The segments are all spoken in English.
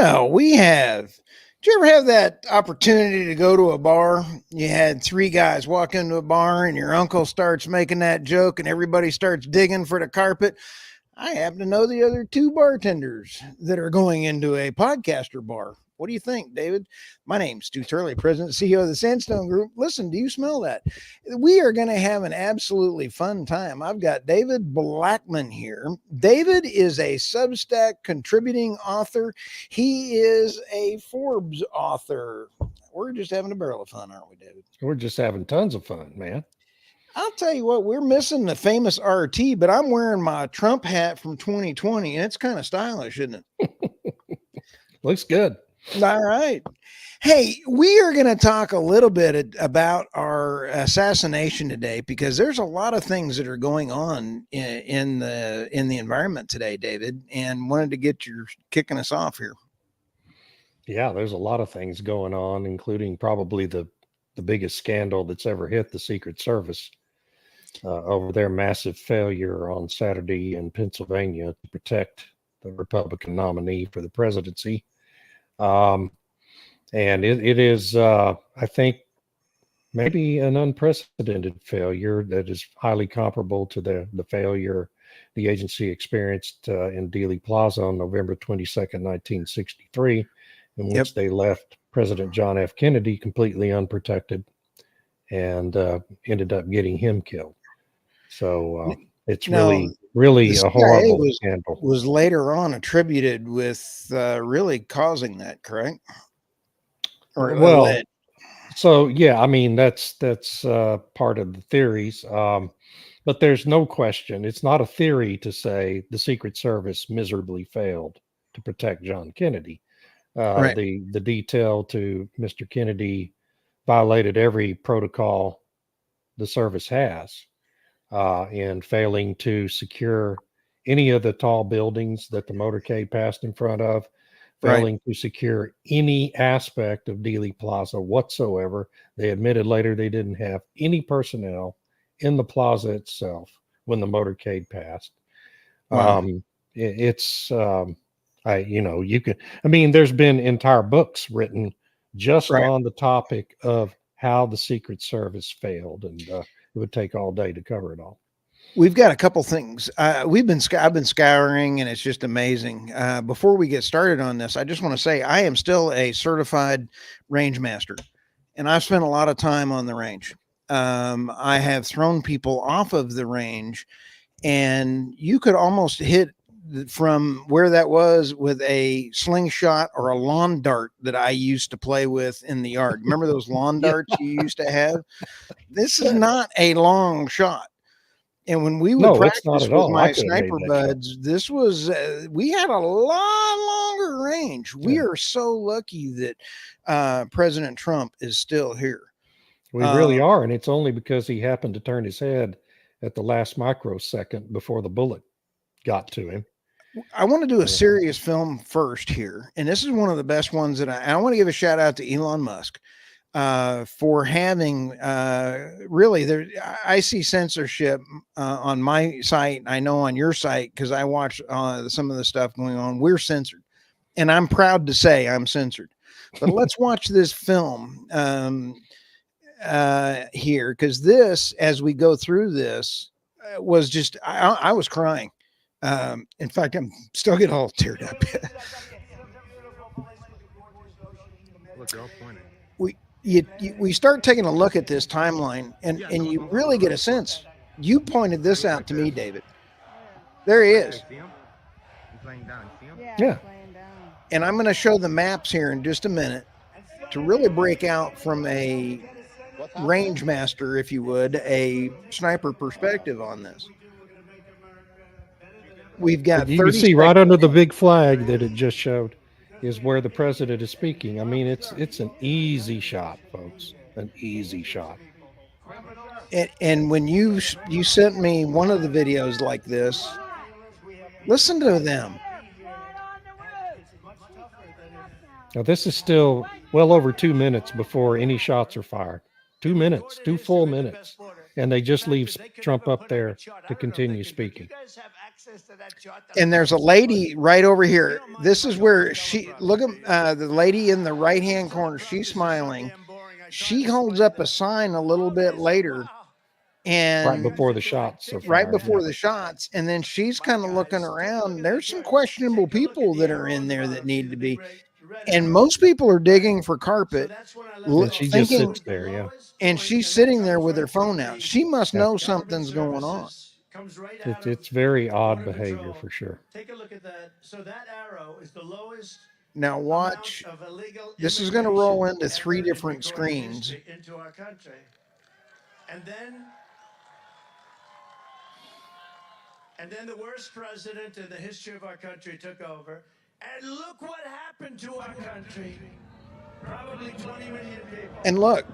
Well, we have. Did you ever have that opportunity to go to a bar? You had three guys walk into a bar and your uncle starts making that joke and everybody starts digging for the carpet. I happen to know the other two bartenders that are going into a podcaster bar. What do you think, David? My name's Stu Turley, President and CEO of the Sandstone Group. Listen, do you smell that? We are going to have an absolutely fun time. I've got David Blackman here. David is a Substack contributing author. He is a Forbes author. We're just having a barrel of fun, aren't we, David? We're just having tons of fun, man. I'll tell you what, we're missing the famous RT, but I'm wearing my Trump hat from 2020, and it's kind of stylish, isn't it? Looks good. All right. Hey, we are going to talk a little bit about our assassination today because there's a lot of things that are going on in the environment today, David, and wanted to get your kicking us off here. Yeah, there's a lot of things going on, including probably the biggest scandal that's ever hit the Secret Service over their massive failure on Saturday in Pennsylvania to protect the Republican nominee for the presidency. And it is, I think, maybe an unprecedented failure that is highly comparable to the failure the agency experienced in Dealey Plaza on November 22nd, 1963, in which they left President John F. Kennedy completely unprotected and ended up getting him killed. So it's really a horrible scandal. Was later on attributed with really causing that, correct? Or well, so yeah, I mean that's part of the theories, but there's no question. It's not a theory to say the Secret Service miserably failed to protect John Kennedy. Right. The detail to Mr. Kennedy violated every protocol the service has in failing to secure any of the tall buildings that the motorcade passed in front of, failing to secure any aspect of Dealey Plaza whatsoever. They admitted later they didn't have any personnel in the plaza itself when the motorcade passed. Wow. There's been entire books written just on the topic of how the Secret Service failed, and it would take all day to cover it all. We've got a couple things. I've been scouring, and it's just amazing. Before we get started on this, I just want to say I am still a certified range master, and I've spent a lot of time on the range. I have thrown people off of the range, and you could almost hit from where that was with a slingshot or a lawn dart that I used to play with in the yard. Remember those lawn darts you used to have? This is not a long shot. And when we would practice with my sniper buds, this was, we had a lot longer range. We are so lucky that President Trump is still here. We really are. And it's only because he happened to turn his head at the last microsecond before the bullet got to him. I want to do a serious film first here. And this is one of the best ones that I want to give a shout out to Elon Musk for having really I see censorship on my site. I know on your site, because I watch some of the stuff going on. We're censored, and I'm proud to say I'm censored. But let's watch this film here, because this, as we go through this, was just I was crying. In fact, I'm still getting all teared up. We start taking a look at this timeline, and you really get a sense. You pointed this out to me, David. There he is. Yeah. And I'm going to show the maps here in just a minute to really break out from a range master, if you would, a sniper perspective on this. We've got you can see right under the big flag that it just showed is where the president is speaking. I mean, it's an easy shot, folks, an easy shot. And when you sent me one of the videos like this, listen to them. Now, this is still well over 2 minutes before any shots are fired. 2 minutes, 2 full minutes. And they just leave Trump up there to continue speaking. And there's a lady right over here. This is where she look at the lady in the right hand corner. She's smiling. She holds up a sign a little bit later, Right and before the shots are right fired. before the shots, and then she's kind of looking around. There's some questionable people that are in there that need to be, and most people are digging for carpet, And she just thinking, sits there. Yeah. and she's sitting there with her phone out. She must Yeah. know something's going on. It's very odd behavior for sure. Take a look at that. So that arrow is the lowest Now amount watch. of illegal This is going to roll immigration into three ever in different recorded screens. history into our country. And then the worst president in the history of our country took over. And look what happened to our country. Probably 20 million people. And look,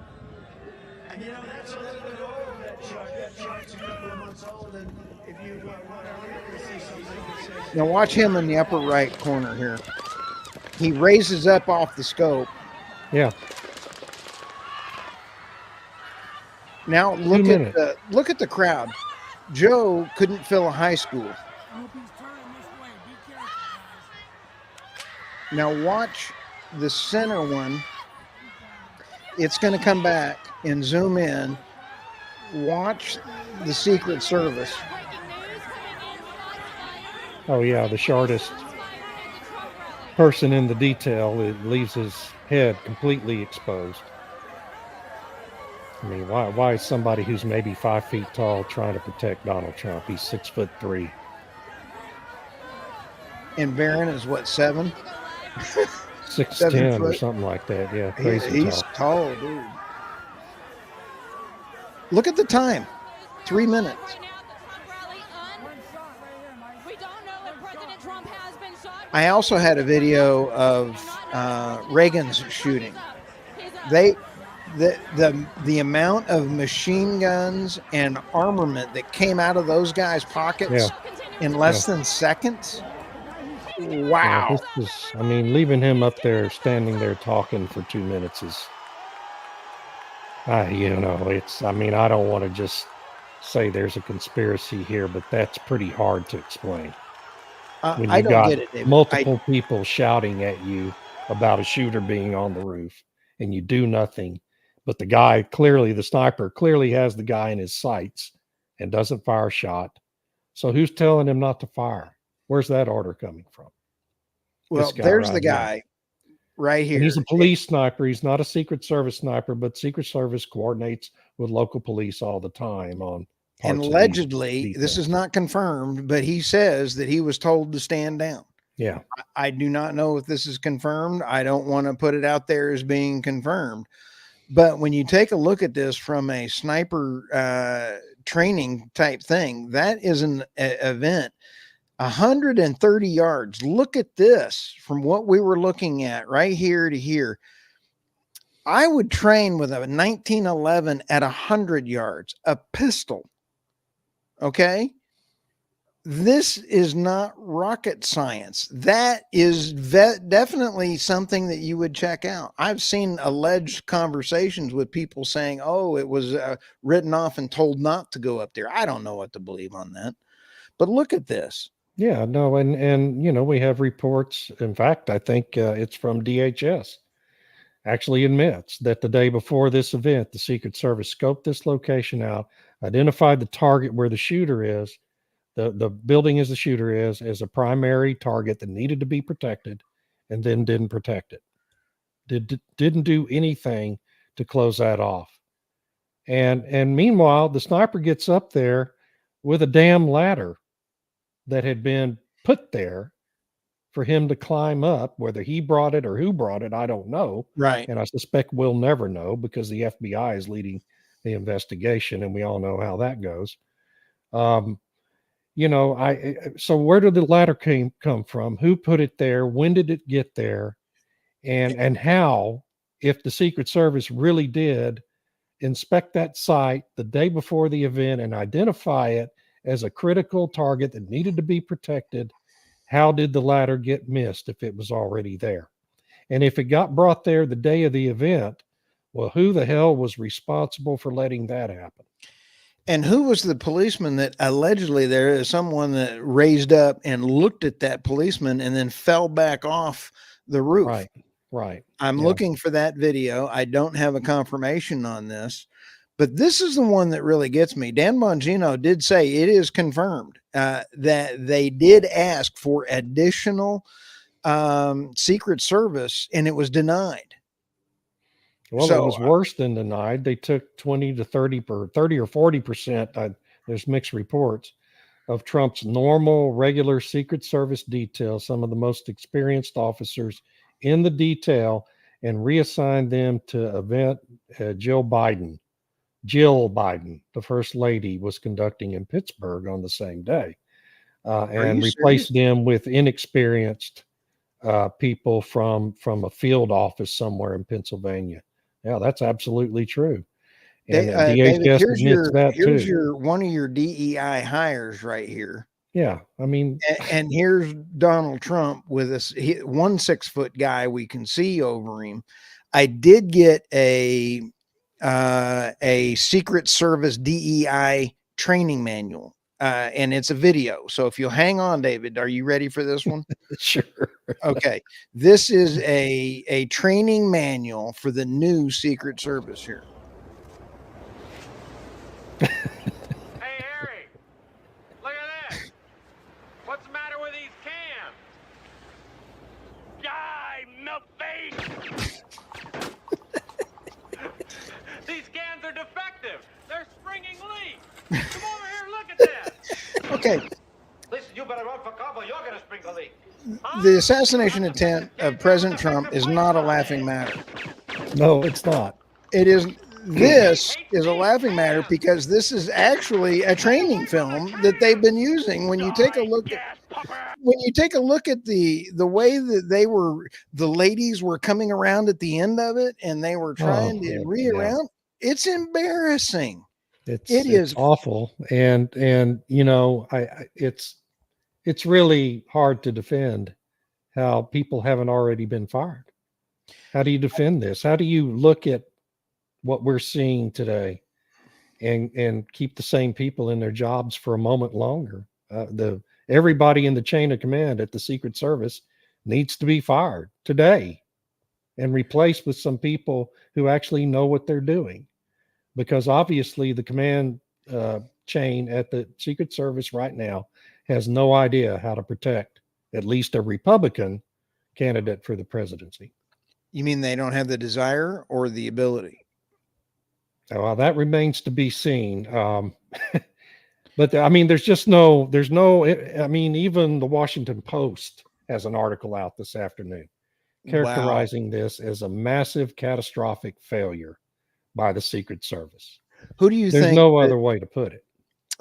And you know, that's a little bit old, that chart. That chart's a couple of months old. And if you want to really see something that says... now watch him in the upper right corner here. He raises up off the scope. Yeah. Now look at the crowd. Joe couldn't fill a high school. Now watch the center one. It's going to come back and zoom in. Watch the Secret Service. Oh yeah, the shortest person in the detail, it leaves his head completely exposed. I mean, why is somebody who's maybe 5 feet tall trying to protect Donald Trump? He's 6'3". And Barron is what, 7? 6'10" or something like that. Yeah, crazy He's tall, dude. Look at the time. 3 minutes. I also had a video of Reagan's shooting. The amount of machine guns and armament that came out of those guys' pockets in less than seconds. Wow. Yeah, I mean, leaving him up there, standing there talking for 2 minutes is, you know, I mean, I don't want to just say there's a conspiracy here, but that's pretty hard to explain. When I you don't got get it, David. multiple people shouting at you about a shooter being on the roof and you do nothing, but the guy the sniper clearly has the guy in his sights and doesn't fire a shot. So who's telling him not to fire? Where's that order coming from? Well, there's the guy right here. And he's a police sniper. He's not a Secret Service sniper, but Secret Service coordinates with local police all the time on parts and allegedly, this is not confirmed, but he says that he was told to stand down. Yeah. I do not know if this is confirmed. I don't want to put it out there as being confirmed. But when you take a look at this from a sniper training type thing, that is an event. 130 yards. Look at this from what we were looking at right here to here. I would train with a 1911 at 100 yards, a pistol. Okay. This is not rocket science. That is definitely something that you would check out. I've seen alleged conversations with people saying, oh, it was written off and told not to go up there. I don't know what to believe on that. But look at this. Yeah, no, and you know, we have reports. In fact, I think it's from DHS. Actually admits that the day before this event, the Secret Service scoped this location out, identified the target where the shooter is, the building as the shooter is, as a primary target that needed to be protected, and then didn't protect it. Didn't do anything to close that off. And meanwhile, the sniper gets up there with a damn ladder that had been put there for him to climb up. Whether he brought it or who brought it, I don't know. Right. And I suspect we'll never know because the FBI is leading the investigation, and we all know how that goes. You know, so where did the ladder come from? Who put it there? When did it get there? And how, if the Secret Service really did inspect that site the day before the event and identify it as a critical target that needed to be protected, how did the ladder get missed if it was already there? And if it got brought there the day of the event, well, who the hell was responsible for letting that happen? And who was the policeman that allegedly there is someone that raised up and looked at that policeman and then fell back off the roof? Right. Right. I'm Yeah. looking for that video. I don't have a confirmation on this, but this is the one that really gets me. Dan Bongino did say it is confirmed that they did ask for additional Secret Service and it was denied. Well, it So was worse than denied. They took 20 to 30 or 40%. There's mixed reports of Trump's normal, regular Secret Service detail, some of the most experienced officers in the detail, and reassigned them to event Jill Biden, the first lady, was conducting in Pittsburgh on the same day, and you replaced serious? them with inexperienced people from a field office somewhere in Pennsylvania. Yeah, that's absolutely true. And David, DHS admits that here's too. your one of your DEI hires right here. Yeah, I mean, And here's Donald Trump with us, 1 6 foot guy. We can see over him. I did get a Secret Service DEI training manual, and it's a video. So if you'll hang on, David, are you ready for this one? sure. Okay, this is a training manual for the new Secret Service here. Hey, Harry, look at this. What's the matter with these cans? Die, milk face! These cans are defective. They're springing leaks. Come over here, look at this. Okay, Listen, you better run for cover. You're gonna spring a leak. the assassination attempt of President Trump is not a laughing matter. No, it's not. It is. This is a laughing matter because this is actually a training film that they've been using. When you take a look at the way that the ladies were coming around at the end of it and they were trying to reroute, it's embarrassing. It is awful, and it's really hard to defend how people haven't already been fired. How do you defend this? How do you look at what we're seeing today and keep the same people in their jobs for a moment longer? Everybody in the chain of command at the Secret Service needs to be fired today and replaced with some people who actually know what they're doing, because obviously the command chain at the Secret Service right now has no idea how to protect at least a Republican candidate for the presidency. You mean they don't have the desire or the ability? Well, that remains to be seen. But I mean, there's no, I mean, even the Washington Post has an article out this afternoon characterizing this as a massive catastrophic failure by the Secret Service. Who do you There's think? no other way to put it.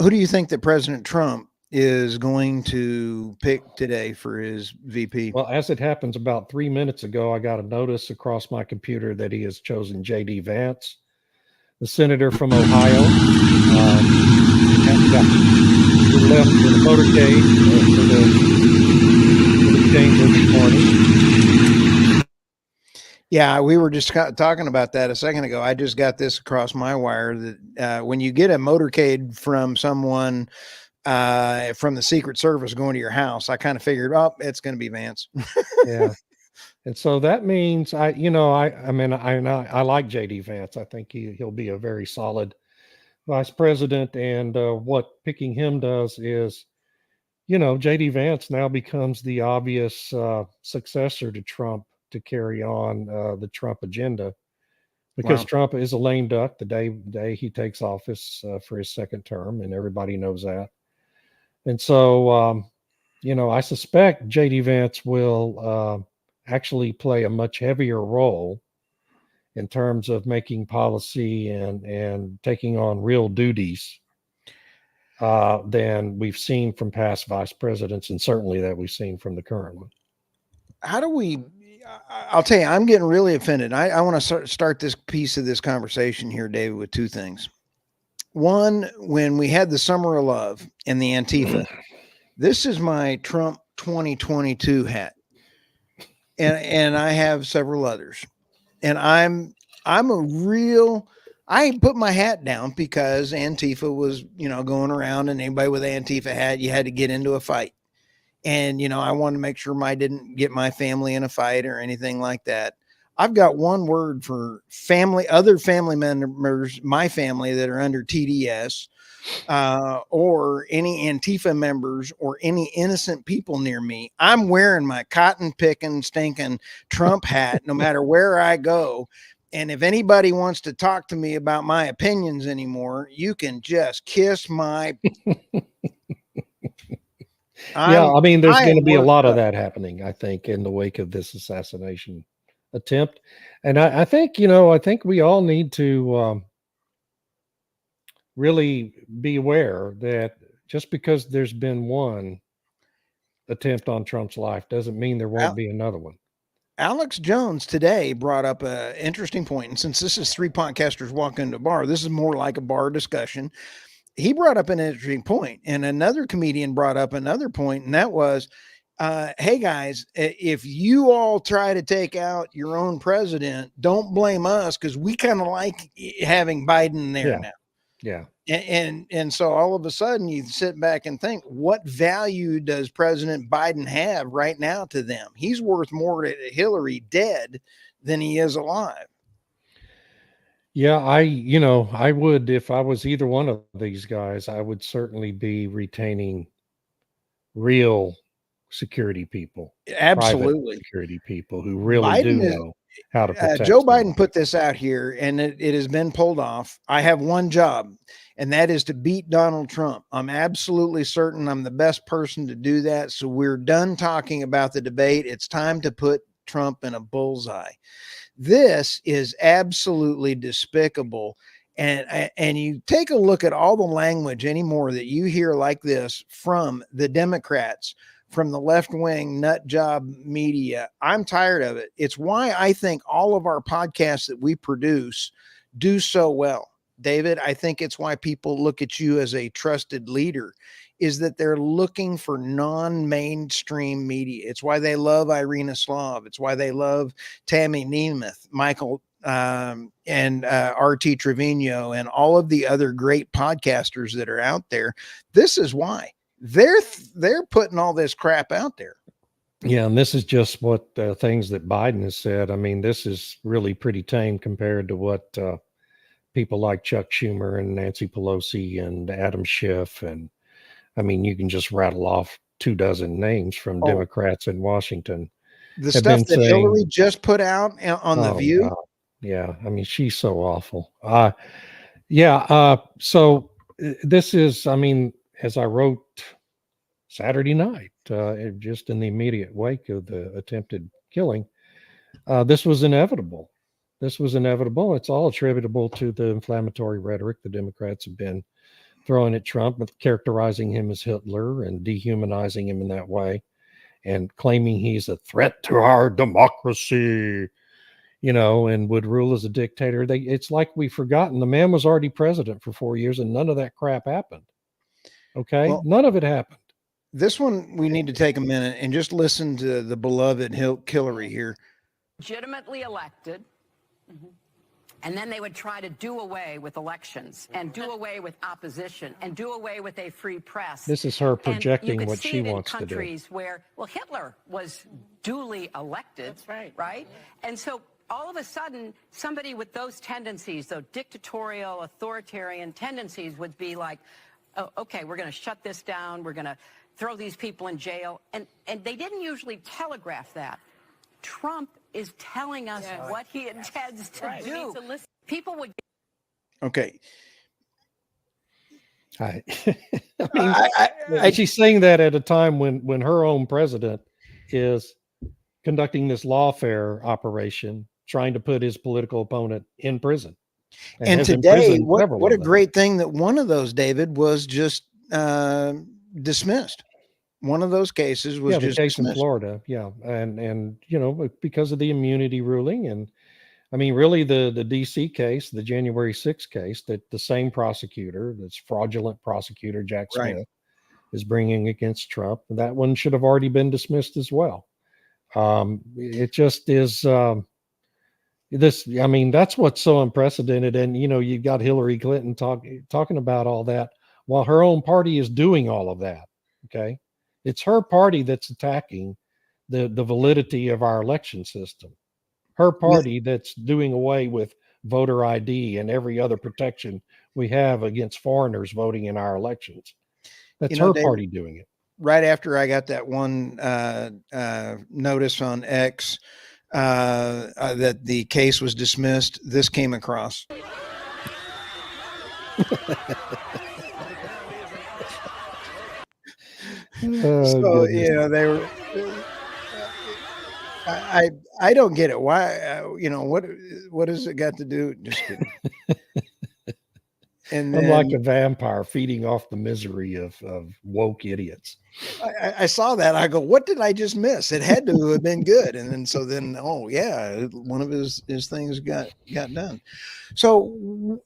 Who do you think that President Trump is going to pick today for his VP? Well, as it happens, about 3 minutes ago, I got a notice across my computer that he has chosen J.D. Vance, the senator from Ohio. He left in a motorcade for the chamber this morning. Yeah, we were just talking about that a second ago. I just got this across my wire that when you get a motorcade from someone from the Secret Service going to your house, I kind of figured, oh, it's going to be Vance. Yeah. And so that means I like JD Vance. I think he'll be a very solid vice president. And what picking him does is, JD Vance now becomes the obvious successor to Trump to carry on the Trump agenda, because Wow. Trump is a lame duck the day he takes office for his second term, and everybody knows that. And so, I suspect JD Vance will actually play a much heavier role in terms of making policy and taking on real duties than we've seen from past vice presidents, and certainly that we've seen from the current one. How do we? I'll tell you, I'm getting really offended. I want to start this piece of this conversation here, David, with two things. One, when we had the Summer of Love and the Antifa, this is my Trump 2022 hat, and I have several others, and I'm a real I put my hat down because Antifa was, going around, and anybody with an Antifa hat, you had to get into a fight. And, I wanted to make sure I didn't get my family in a fight or anything like that. I've got one word for family, other family members, my family that are under TDS, or any Antifa members or any innocent people near me. I'm wearing my cotton picking, stinking Trump hat no matter where I go. And if anybody wants to talk to me about my opinions anymore, you can just kiss my. Yeah, I mean, there's I going am to be a worked lot of up. that happening, I think, in the wake of this assassination attempt. And I think, I think we all need to really be aware that just because there's been one attempt on Trump's life doesn't mean there won't be another one. Alex Jones today brought up an interesting point. And since this is three podcasters walking into a bar, this is more like a bar discussion. He brought up an interesting point, and another comedian brought up another point, and that was, hey guys, if you all try to take out your own president, don't blame us because we kind of like having Biden there Yeah. now. Yeah. And so all of a sudden you sit back and think, what value does President Biden have right now to them? He's worth more to Hillary dead than he is alive. Yeah, I would, if I was either one of these guys, I would certainly be retaining real security people, private Absolutely. security people who really do Biden is know how to protect Joe Biden someone. put this out here, and it has been pulled off. I have one job, and that is to beat Donald Trump. I'm absolutely certain I'm the best person to do that. So we're done talking about the debate. It's time to put Trump in a bullseye. This is absolutely despicable. And you take a look at all the language anymore that you hear like this from the Democrats, from the left wing nut job media. I'm tired of it. It's why I think all of our podcasts that we produce do so well. David, I think it's why people look at you as a trusted leader, is that they're looking for non-mainstream media. It's why they love Irina Slav. It's why they love Tammy Nemeth, Michael and RT Trevino, and all of the other great podcasters that are out there. This is why they're putting all this crap out there. Yeah, and this is just what things that Biden has said. I mean, this is really pretty tame compared to what people like Chuck Schumer and Nancy Pelosi and Adam Schiff, and I mean, you can just rattle off 24 names from Democrats in Washington. The stuff that Hillary just put out on The View. God. Yeah, I mean, she's so awful. So this is, I mean, as I wrote Saturday night, just in the immediate wake of the attempted killing, this was inevitable. This was inevitable. It's all attributable to the inflammatory rhetoric the Democrats have been throwing at Trump, characterizing him as Hitler and dehumanizing him in that way, and claiming he's a threat to our democracy, and would rule as a dictator. It's like we've forgotten the man was already president for 4 years and none of that crap happened. Okay. Well, none of it happened. This one, we need to take a minute and just listen to the beloved Hillary here. Legitimately elected. Mm-hmm. And then they would try to do away with elections and do away with opposition and do away with a free press. This is her projecting what she wants to do. Countries where, well, Hitler was duly elected. That's right. Right? And so all of a sudden, somebody with those tendencies, those dictatorial, authoritarian tendencies would be like, oh, okay, we're going to shut this down. We're going to throw these people in jail. And they didn't usually telegraph that. Trump is telling us what he intends to do. People would. Okay. I mean, she's saying that at a time when her own president is conducting this lawfare operation, trying to put his political opponent in prison. And today, what a great thing that one of those, David, was just dismissed. One of those cases was just the case dismissed. In Florida. Yeah. And, because of the immunity ruling. And I mean, really the DC case, the January 6th case that the same prosecutor, this fraudulent prosecutor, Jack Smith, is bringing against Trump. That one should have already been dismissed as well. It just is, I mean, that's what's so unprecedented. And, you've got Hillary Clinton talking about all that while her own party is doing all of that. Okay. It's her party that's attacking the validity of our election system. Her party that's doing away with voter ID and every other protection we have against foreigners voting in our elections. That's her Dave, party doing it. right after I got that one notice on X that the case was dismissed, this came across. So Goodness. they were. I don't get it. Why? What has it got to do? Just kidding. And I'm then like a vampire feeding off the misery of woke idiots. I saw that. I go, what did I just miss? It had to have been good. And then, oh yeah, one of his things got done. So,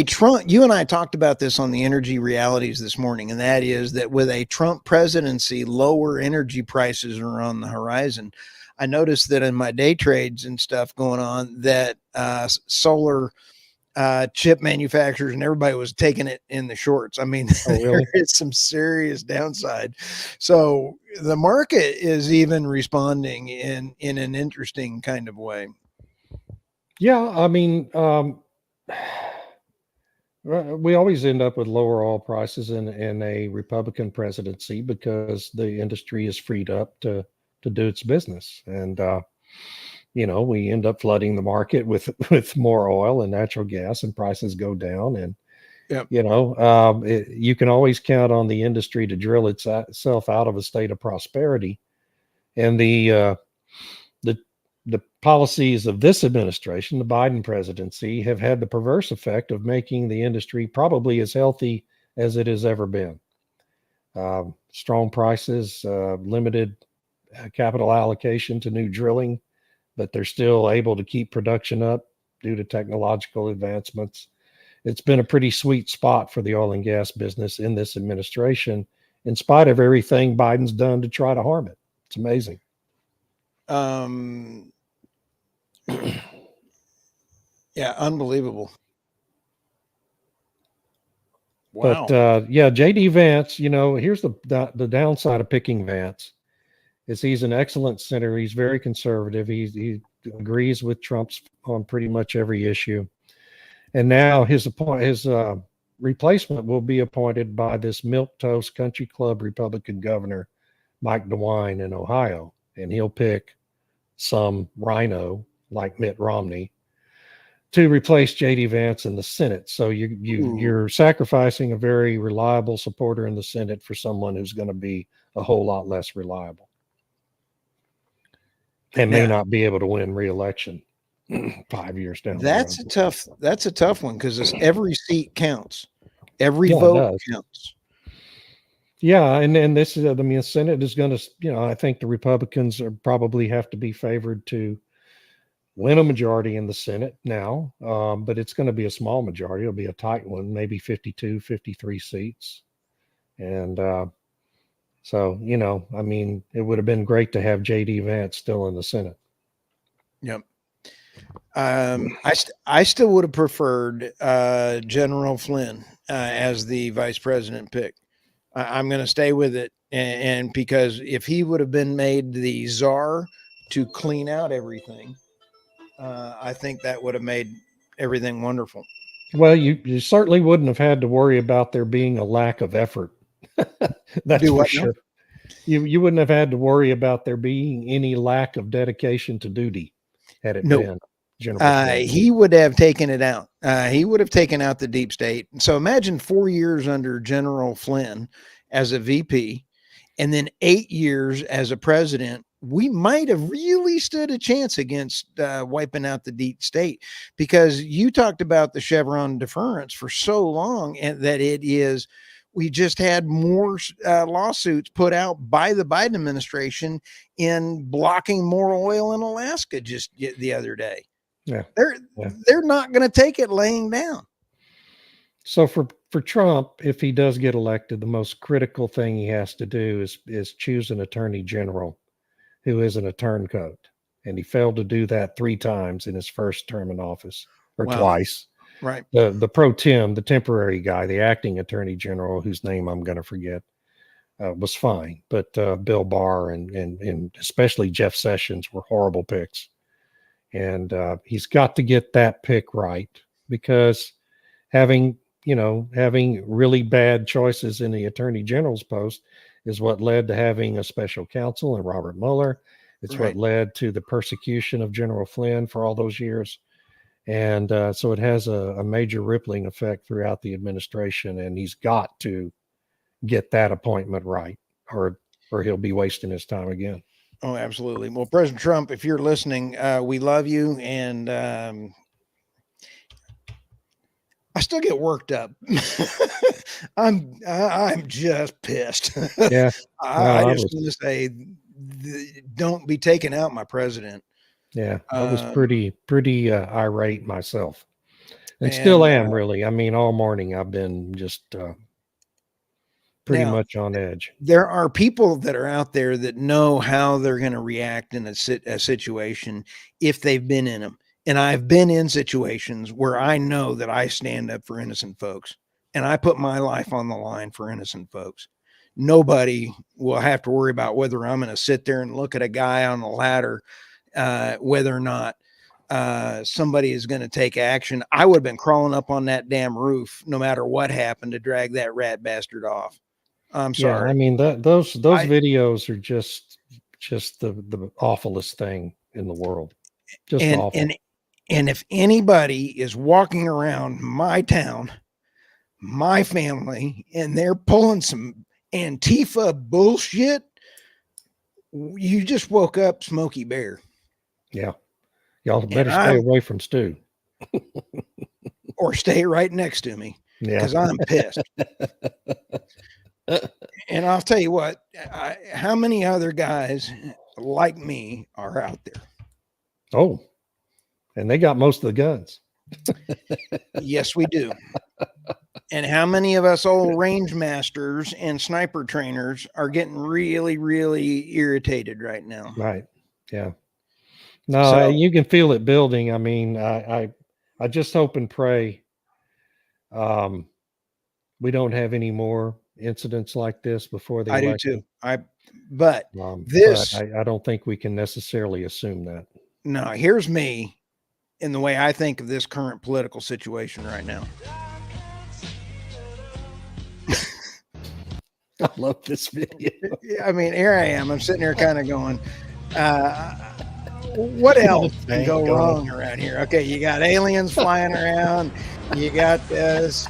Trump, you and I talked about this on the Energy Realities this morning, and that is that with a Trump presidency, lower energy prices are on the horizon. I noticed that in my day trades and stuff going on, that solar chip manufacturers and everybody was taking it in the shorts. I mean, really? there is some serious downside. So the market is even responding in an interesting kind of way. Yeah, I mean, we always end up with lower oil prices in a Republican presidency because the industry is freed up to do its business, and we end up flooding the market with more oil and natural gas, and prices go down. And Yep. you can always count on the industry to drill itself out of a state of prosperity, and the policies of this administration, the Biden presidency, have had the perverse effect of making the industry probably as healthy as it has ever been. Strong prices, limited capital allocation to new drilling, but they're still able to keep production up due to technological advancements. It's been a pretty sweet spot for the oil and gas business in this administration, in spite of everything Biden's done to try to harm it. It's amazing. Yeah, unbelievable. Wow. But JD Vance, here's the downside of picking Vance is he's an excellent senator. He's very conservative. He agrees with Trump's on pretty much every issue. And now his replacement will be appointed by this milquetoast country club Republican governor, Mike DeWine in Ohio, and he'll pick some rhino like Mitt Romney to replace JD Vance in the Senate. So you're sacrificing a very reliable supporter in the Senate for someone who's going to be a whole lot less reliable and may not be able to win re-election 5 years down. That's a tough one because every seat counts. Every vote counts. Yeah, and this is, the Senate is going to, I think the Republicans probably have to be favored to win a majority in the Senate now, but it's going to be a small majority. It'll be a tight one, maybe 52, 53 seats. And so, it would have been great to have JD Vance still in the Senate. Yep. I still would have preferred General Flynn as the vice president pick. I'm going to stay with it. And because if he would have been made the czar to clean out everything, I think that would have made everything wonderful. Well, you certainly wouldn't have had to worry about there being a lack of effort. That's for sure. You wouldn't have had to worry about there being any lack of dedication to duty had it been General Flynn. He would have taken it out. He would have taken out the deep state. So imagine 4 years under General Flynn as a VP and then 8 years as a president. We might have really stood a chance against wiping out the deep state, because you talked about the Chevron deference for so long, and that we just had more lawsuits put out by the Biden administration in blocking more oil in Alaska just the other day. Yeah, they're not going to take it laying down. So for Trump, if he does get elected, the most critical thing he has to do is choose an attorney general who isn't a turncoat. and he failed to do that 3 times in his first term in office, or Wow. twice. Right. The pro tem, the temporary guy, the acting attorney general, whose name I'm going to forget, was fine, but Bill Barr and especially Jeff Sessions were horrible picks. And he's got to get that pick right, because having really bad choices in the attorney general's post is what led to having a special counsel and Robert Mueller. It's Right. what led to the persecution of General Flynn for all those years. And so it has a major rippling effect throughout the administration, and he's got to get that appointment right, or he'll be wasting his time again. Oh, absolutely. Well, President Trump, if you're listening, we love you, and I still get worked up. I'm just pissed. Yeah, I just want to say, don't be taking out my president. Yeah, I was pretty irate myself, and and still am, really. I mean, all morning I've been just pretty now, much on edge. there are people that are out there that know how they're going to react in a situation if they've been in them. And I've been in situations where I know that I stand up for innocent folks, and I put my life on the line for innocent folks. Nobody will have to worry about whether I'm going to sit there and look at a guy on the ladder, whether or not somebody is going to take action. I would have been crawling up on that damn roof no matter what happened to drag that rat bastard off. I'm sorry. Yeah, I mean, those videos are just the awfulest thing in the world. Just awful. And if anybody is walking around my town, my family, and they're pulling some Antifa bullshit, you just woke up Smokey Bear. Yeah. Y'all better stay away from Stu. Or stay right next to me, because I'm pissed. And I'll tell you what, how many other guys like me are out there? Oh, and they got most of the guns. Yes, we do. And how many of us old range masters and sniper trainers are getting really, really irritated right now? Right. Yeah. No, you can feel it building. I mean, I just hope and pray we don't have any more incidents like this before the election. I do too. But I don't think we can necessarily assume that. No, here's me in the way I think of this current political situation right now. I love this video. I mean, here I am. I'm sitting here kind of going, what else can go wrong around here? Okay, you got aliens flying around. You got this.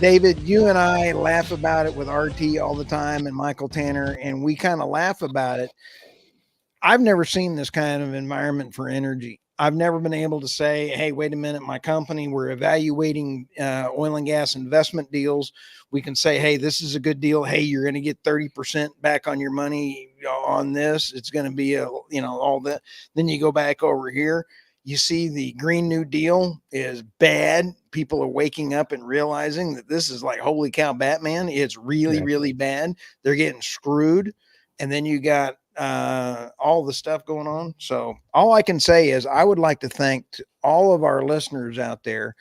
David, you and I laugh about it with RT all the time and Michael Tanner, and we kind of laugh about it. I've never seen this kind of environment for energy. I've never been able to say, hey, wait a minute, my company, we're evaluating oil and gas investment deals. We can say, hey, this is a good deal. Hey, you're going to get 30% back on your money on this. It's going to be all that. Then you go back over here. You see the Green New Deal is bad. People are waking up and realizing that this is like, holy cow, Batman. It's really, really bad. They're getting screwed. And then you got all the stuff going on. So all I can say is I would like to thank all of our listeners out there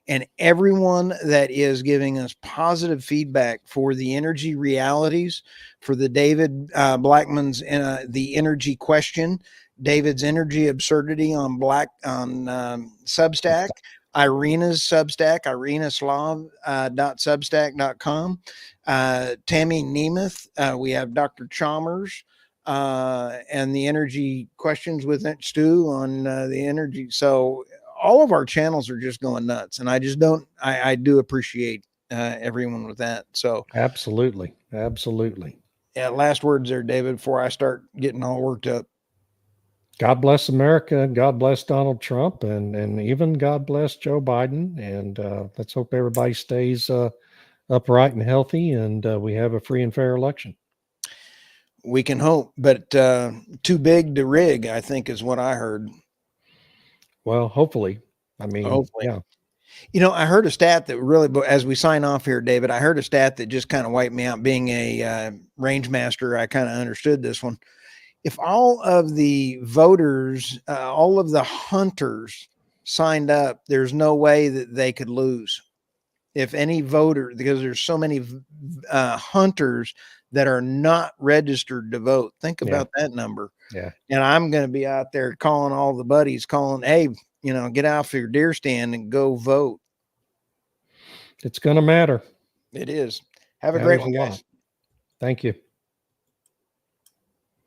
and everyone that is giving us positive feedback for the energy realities, for the David Blackman's the energy question, David's energy absurdity on Substack, Irina's Substack, irinaslav.substack.com, Tammy Nemeth, we have Dr. Chalmers, and the energy questions with Stu on the energy. So all of our channels are just going nuts, and I do appreciate everyone with that. So absolutely. Yeah. Last words there, David, before I start getting all worked up. God bless America. God bless Donald Trump, and even God bless Joe Biden. And let's hope everybody stays upright and healthy, and we have a free and fair election. We can hope, but too big to rig, I think, is what I heard. Well, hopefully. I mean, yeah. I heard a stat that really, as we sign off here, David, I heard a stat that just kind of wiped me out. Being a range master, I kind of understood this one. if all of the voters, all of the hunters signed up, there's no way that they could lose. If any voter, because there's so many hunters that are not registered to vote. Think Yeah. about that number. Yeah. And I'm going to be out there calling all the buddies, calling, hey, get out for your deer stand and go vote. It's going to matter. It is. Have a Matters great one, a lot. guys. Thank you.